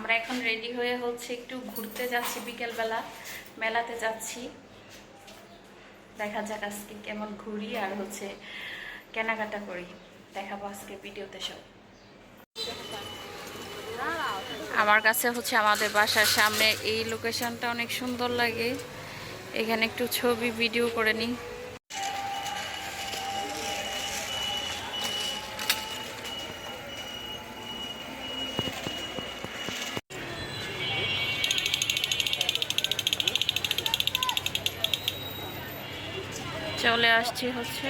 আমরা এখন রেডি হয়ে হচ্ছে একটু ঘুরতে যাচ্ছি, বিকেলবেলা মেলাতে যাচ্ছি। দেখা যাক আজকে কেমন ঘুরি আর হচ্ছে কেনাকাটা করি, দেখাবো আজকে ভিডিওতে সব। আমার কাছে হচ্ছে আমাদের বাসার সামনে এই লোকেশনটা অনেক সুন্দর লাগে, এখানে একটু ছবি ভিডিও করে নিই। চলে আসছি হচ্ছে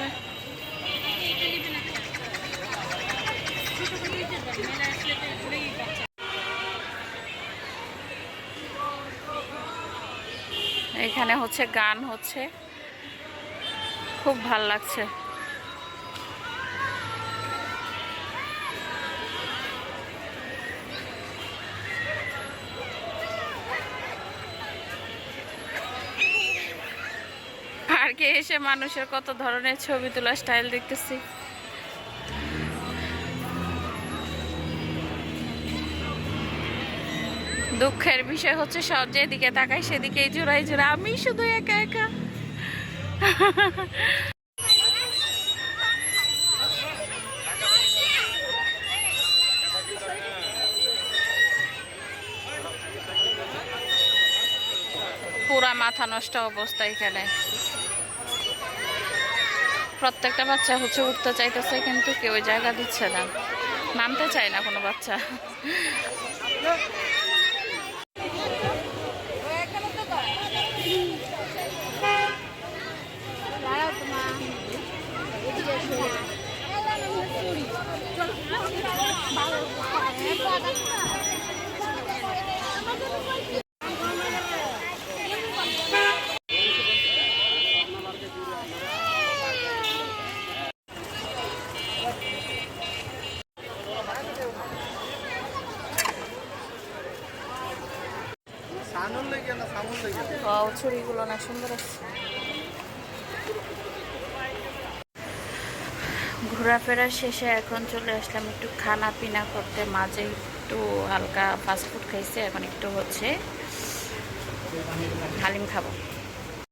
এখানে হচ্ছে গান হচ্ছে, খুব ভাল লাগছে। পার্কে এসে মানুষের কত ধরনের ছবি তোলা স্টাইল দেখতেছি। দুঃখের বিষয় হচ্ছে সব যেদিকে তাকাই সেদিকেই জোড়াই জোড়া, আমি শুধু একা একা। পুরা মাথা নষ্ট অবস্থা এখানে। প্রত্যেকটা বাচ্চা হচ্ছে উঠতে চাইতেছে কিন্তু কেউ জায়গা দিচ্ছে না, নামতে চায় না কোনো বাচ্চা। ছুরিগুলো অনেক সুন্দর আছে। ঘোরাফেরা শেষে এখন চলে আসলাম একটু খানা পিনা করতে, মাঝে একটু হালকা ফাস্টফুড খাইছে, এখন একটু হচ্ছে হালিম খাবো।